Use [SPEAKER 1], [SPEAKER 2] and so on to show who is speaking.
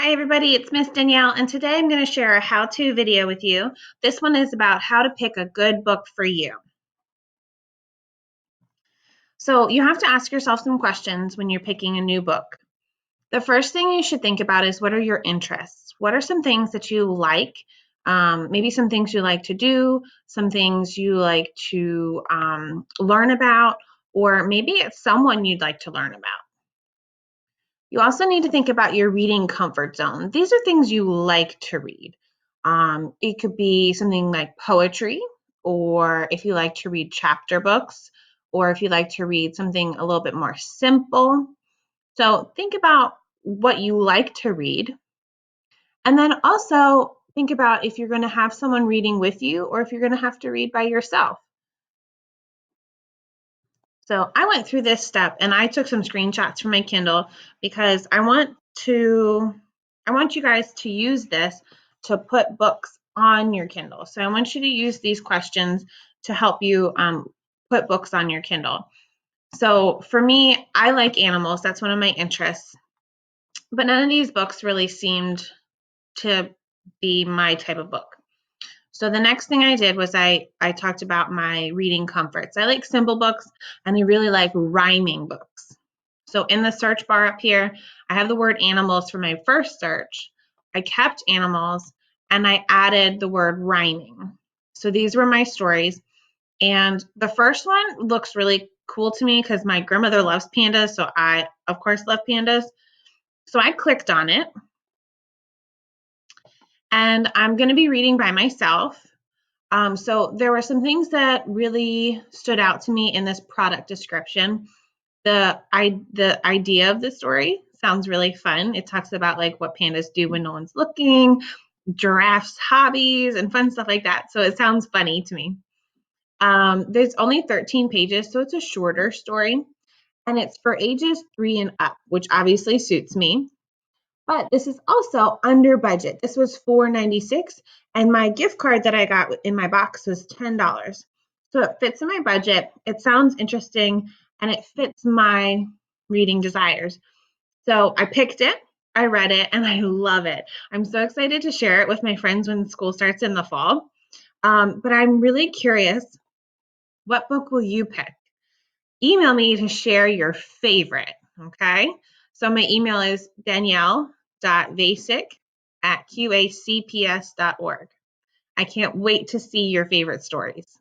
[SPEAKER 1] Hi everybody, it's Miss Danielle, and today I'm going to share a how-to video with you. This one is about how to pick a good book for you. So you have to ask yourself some questions when you're picking a new book. The first thing you should think about is, what are your interests? What are some things that you like? Maybe some things you like to do, some things you like to learn about, or maybe it's someone you'd like to learn about. You also need to think about your reading comfort zone. These are things you like to read. It could be something like poetry, or if you like to read chapter books, or if you like to read something a little bit more simple. So think about what you like to read. And then also think about if you're going to have someone reading with you or if you're going to have to read by yourself. So I went through this step and I took some screenshots from my Kindle because I want you guys to use this to put books on your Kindle. So I want you to use these questions to help you put books on your Kindle. So for me, I like animals. That's one of my interests. But none of these books really seemed to be my type of book. So the next thing I did was I talked about my reading comforts. I like simple books and I really like rhyming books. So in the search bar up here, I have the word animals for my first search. I kept animals and I added the word rhyming. So these were my stories. And the first one looks really cool to me because my grandmother loves pandas. So I, of course, love pandas. So I clicked on it and I'm going to be reading by myself. So there were some things that really stood out to me in this product description. The idea of the story sounds really fun. It talks about like what pandas do when no one's looking, giraffes' hobbies, and fun stuff like that. So it sounds funny to me. There's only 13 pages, so it's a shorter story, and it's for ages 3 and up, which obviously suits me. But this is also under budget. This was $4.96, and my gift card that I got in my box was $10. So it fits in my budget. It sounds interesting, and it fits my reading desires. So I picked it, I read it, and I love it. I'm so excited to share it with my friends when school starts in the fall. But I'm really curious, what book will you pick? Email me to share your favorite, okay? So my email is danielle.vasic@qacps.org. I can't wait to see your favorite stories.